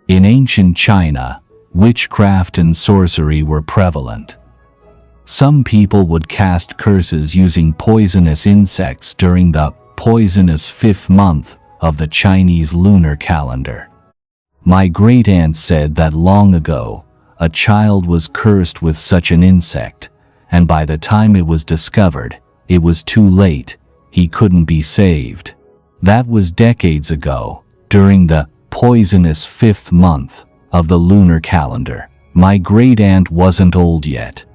In ancient China, witchcraft and sorcery were prevalent. Some people would cast curses using poisonous insects during the poisonous 5th month of the Chinese lunar calendar. My great-aunt said that long ago, a child was cursed with such an insect, and by the time it was discovered, it was too late. He couldn't be saved. That was decades ago, during the poisonous 5th month of the lunar calendar. My great-aunt wasn't old yet.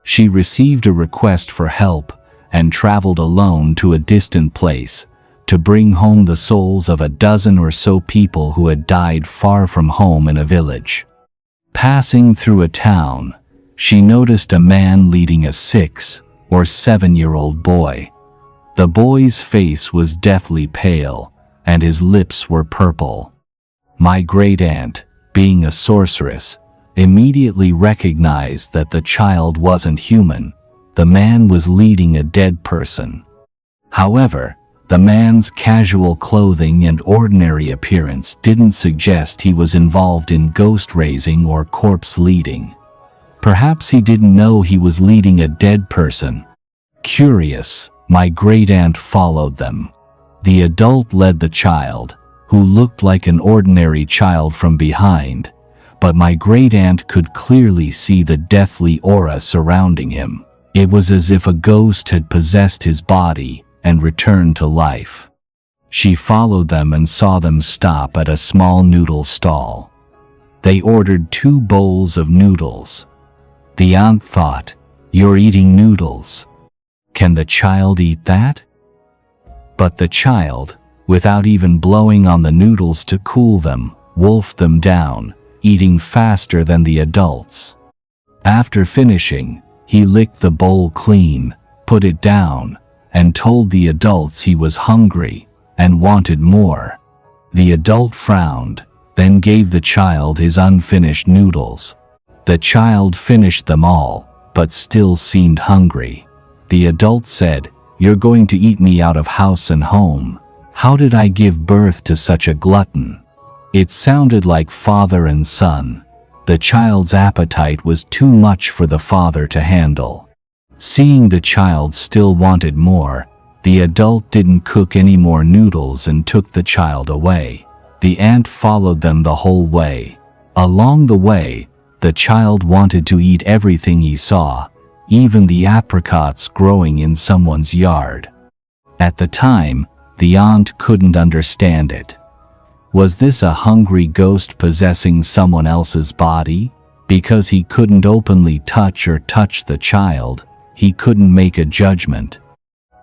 She received a request for help and traveled alone to a distant place to bring home the souls of a dozen or so people who had died far from home in a village. Passing through a town, she noticed a man leading a 6 or 7-year-old boy. The boy's face was deathly pale, and his lips were purple. My great-aunt, being a sorceress, immediately recognized that the child wasn't human. The man was leading a dead person. However, the man's casual clothing and ordinary appearance didn't suggest he was involved in ghost raising or corpse leading. Perhaps he didn't know he was leading a dead person. Curious, my great-aunt followed them. The adult led the child, who looked like an ordinary child from behind, but my great-aunt could clearly see the deathly aura surrounding him. It was as if a ghost had possessed his body and returned to life. She followed them and saw them stop at a small noodle stall. They ordered 2 bowls of noodles. The aunt thought, "You're eating noodles. Can the child eat that?" But the child, without even blowing on the noodles to cool them, wolfed them down, eating faster than the adults. After finishing, he licked the bowl clean, put it down, and told the adults he was hungry and wanted more. The adult frowned, then gave the child his unfinished noodles. The child finished them all, but still seemed hungry. The adult said, "You're going to eat me out of house and home. How did I give birth to such a glutton?" It sounded like father and son. The child's appetite was too much for the father to handle. Seeing the child still wanted more, the adult didn't cook any more noodles and took the child away. The aunt followed them the whole way. Along the way, the child wanted to eat everything he saw, even the apricots growing in someone's yard. At the time, the aunt couldn't understand it. Was this a hungry ghost possessing someone else's body? Because he couldn't openly touch the child, he couldn't make a judgment.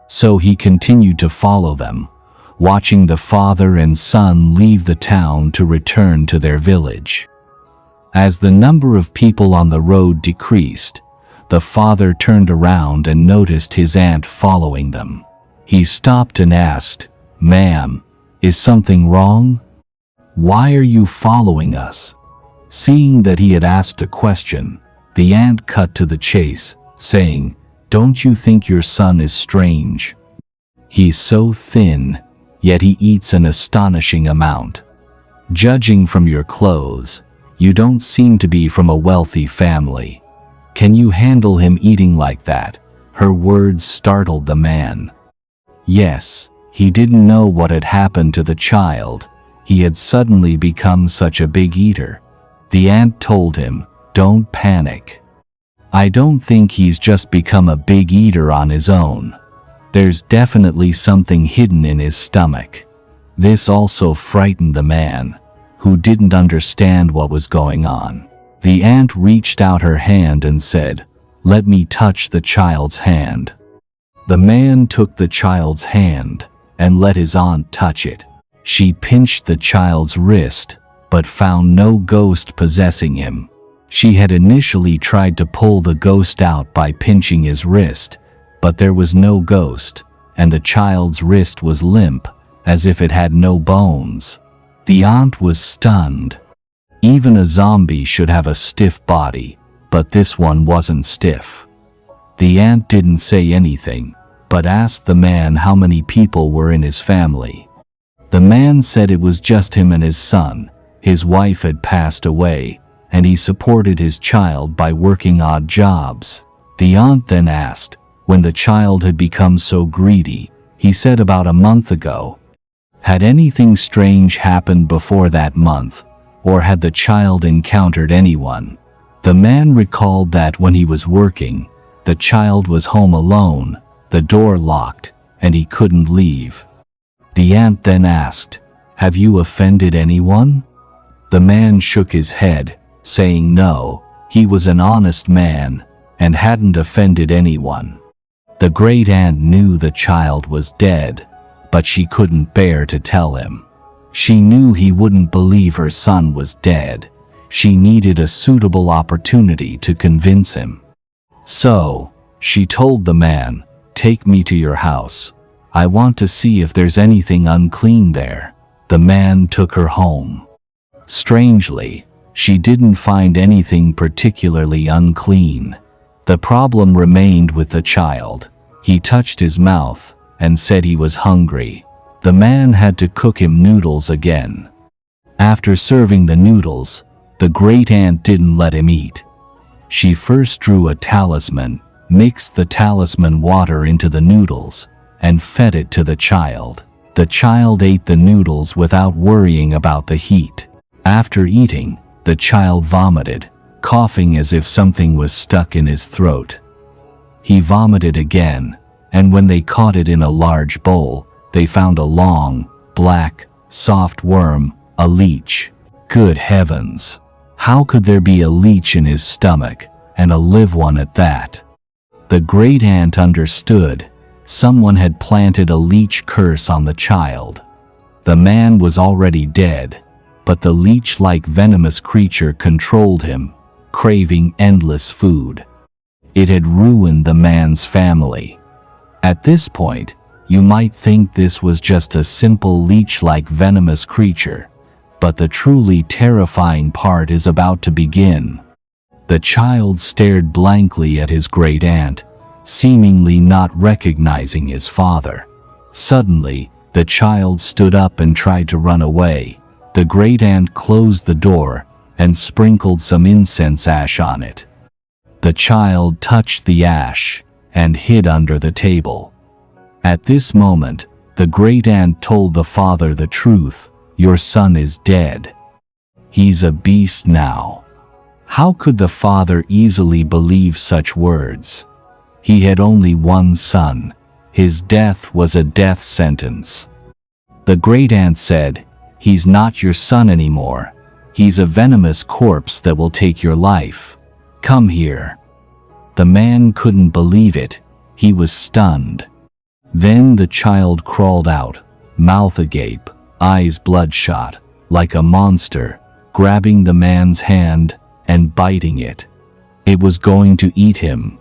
So he continued to follow them, watching the father and son leave the town to return to their village. As the number of people on the road decreased, the father turned around and noticed his aunt following them. He stopped and asked, "Ma'am, is something wrong? Why are you following us?" Seeing that he had asked a question, the aunt cut to the chase, saying, "Don't you think your son is strange? He's so thin, yet he eats an astonishing amount. Judging from your clothes, you don't seem to be from a wealthy family. Can you handle him eating like that?" Her words startled the man. Yes, he didn't know what had happened to the child. He had suddenly become such a big eater. The aunt told him, "Don't panic. I don't think he's just become a big eater on his own. There's definitely something hidden in his stomach." This also frightened the man, who didn't understand what was going on. The aunt reached out her hand and said, "Let me touch the child's hand." The man took the child's hand and let his aunt touch it. She pinched the child's wrist, but found no ghost possessing him. She had initially tried to pull the ghost out by pinching his wrist, but there was no ghost, and the child's wrist was limp, as if it had no bones. The aunt was stunned. Even a zombie should have a stiff body, but this one wasn't stiff. The aunt didn't say anything, but asked the man how many people were in his family. The man said it was just him and his son, His wife had passed away, and he supported his child by working odd jobs. The aunt then asked, when the child had become so greedy, he said about a month ago. Had anything strange happened before that month, or had the child encountered anyone? The man recalled that when he was working, the child was home alone, the door locked, and he couldn't leave. The aunt then asked, "Have you offended anyone?" The man shook his head, saying no, he was an honest man, and hadn't offended anyone. The great aunt knew the child was dead, but she couldn't bear to tell him. She knew he wouldn't believe her son was dead. She needed a suitable opportunity to convince him. So, she told the man, "Take me to your house. I want to see if there's anything unclean there." The man took her home. Strangely, she didn't find anything particularly unclean. The problem remained with the child. He touched his mouth and said he was hungry. The man had to cook him noodles again. After serving the noodles, the great aunt didn't let him eat. She first drew a talisman, mixed the talisman water into the noodles, and fed it to the child. The child ate the noodles without worrying about the heat. After eating, the child vomited, coughing as if something was stuck in his throat. He vomited again, and when they caught it in a large bowl, they found a long, black, soft worm, a leech. Good heavens! How could there be a leech in his stomach, and a live one at that? The great aunt understood. Someone had planted a leech curse on the child. The man was already dead, but the leech-like venomous creature controlled him, craving endless food. It had ruined the man's family. At this point, you might think this was just a simple leech-like venomous creature, but the truly terrifying part is about to begin. The child stared blankly at his great aunt, seemingly not recognizing his father. Suddenly, the child stood up and tried to run away. The great aunt closed the door and sprinkled some incense ash on it. The child touched the ash and hid under the table. At this moment, the great aunt told the father the truth. "Your son is dead. He's a beast now." How could the father easily believe such words? He had only one son. His death was a death sentence. The great aunt said, "He's not your son anymore. He's a venomous corpse that will take your life. Come here." The man couldn't believe it. He was stunned. Then the child crawled out, mouth agape, eyes bloodshot, like a monster, grabbing the man's hand and biting it. It was going to eat him.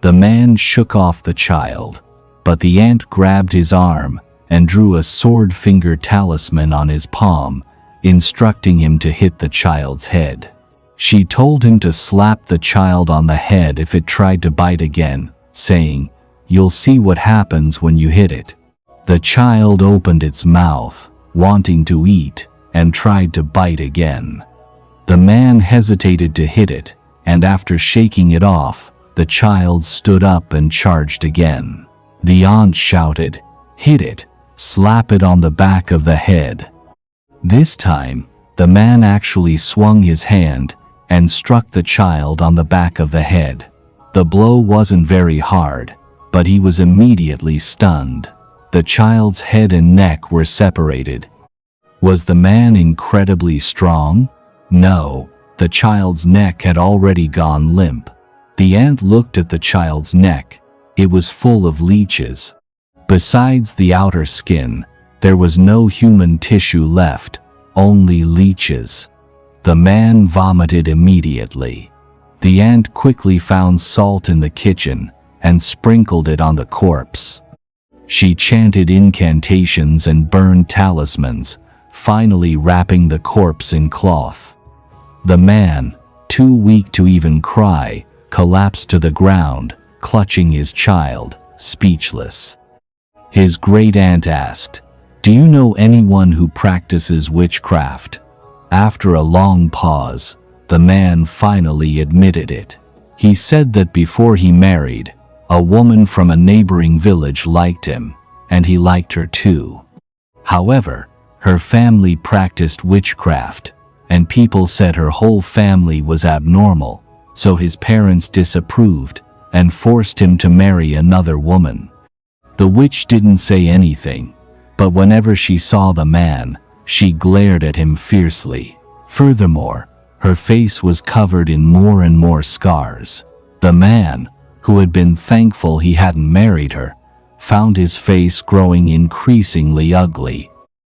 The man shook off the child, but the aunt grabbed his arm and drew a sword-finger talisman on his palm, instructing him to hit the child's head. She told him to slap the child on the head if it tried to bite again, saying, "You'll see what happens when you hit it." The child opened its mouth, wanting to eat, and tried to bite again. The man hesitated to hit it, and after shaking it off, the child stood up and charged again. The aunt shouted, "Hit it! Slap it on the back of the head." This time, the man actually swung his hand and struck the child on the back of the head. The blow wasn't very hard, but he was immediately stunned. The child's head and neck were separated. Was the man incredibly strong? No, the child's neck had already gone limp. The aunt looked at the child's neck. It was full of leeches. Besides the outer skin, there was no human tissue left, only leeches. The man vomited immediately. The aunt quickly found salt in the kitchen and sprinkled it on the corpse. She chanted incantations and burned talismans, finally wrapping the corpse in cloth. The man, too weak to even cry, collapsed to the ground, clutching his child, speechless. His great aunt asked, "Do you know anyone who practices witchcraft?" After a long pause, the man finally admitted it. He said that before he married, a woman from a neighboring village liked him, and he liked her too. However, her family practiced witchcraft, and people said her whole family was abnormal, so his parents disapproved and forced him to marry another woman. The witch didn't say anything, but whenever she saw the man, she glared at him fiercely. Furthermore, her face was covered in more and more scars. The man, who had been thankful he hadn't married her, found his face growing increasingly ugly.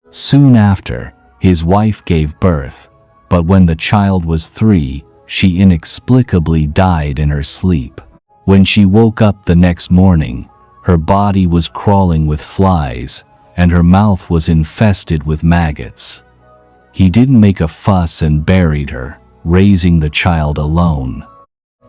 Soon after, his wife gave birth, but when the child was 3, she inexplicably died in her sleep. When she woke up the next morning, her body was crawling with flies, and her mouth was infested with maggots. He didn't make a fuss and buried her, raising the child alone.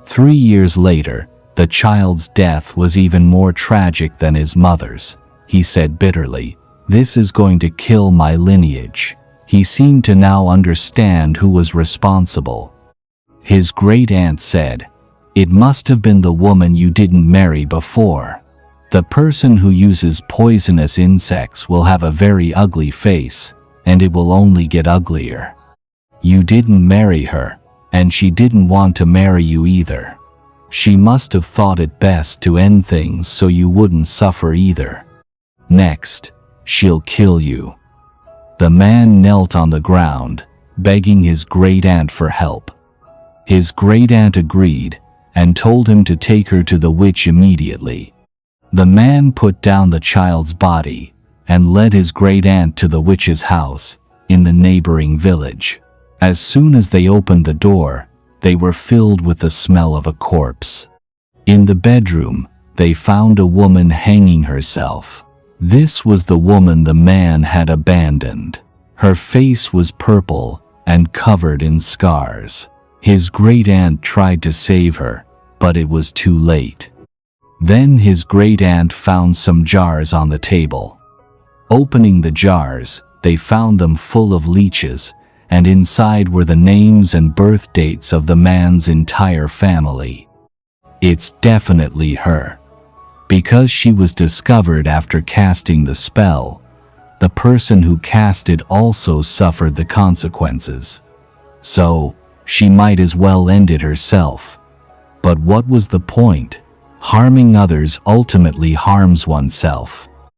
3 years later, the child's death was even more tragic than his mother's. He said bitterly, "This is going to kill my lineage." He seemed to now understand who was responsible. His great-aunt said, "It must have been the woman you didn't marry before. The person who uses poisonous insects will have a very ugly face, and it will only get uglier. You didn't marry her, and she didn't want to marry you either. She must have thought it best to end things so you wouldn't suffer either. Next, she'll kill you." The man knelt on the ground, begging his great-aunt for help. His great-aunt agreed, and told him to take her to the witch immediately. The man put down the child's body, and led his great-aunt to the witch's house, in the neighboring village. As soon as they opened the door, they were filled with the smell of a corpse. In the bedroom, they found a woman hanging herself. This was the woman the man had abandoned. Her face was purple and covered in scars. His great-aunt tried to save her, but it was too late. Then his great-aunt found some jars on the table. Opening the jars, they found them full of leeches, and inside were the names and birth dates of the man's entire family. It's definitely her. Because she was discovered after casting the spell, the person who cast it also suffered the consequences. So, she might as well end it herself. But what was the point? Harming others ultimately harms oneself.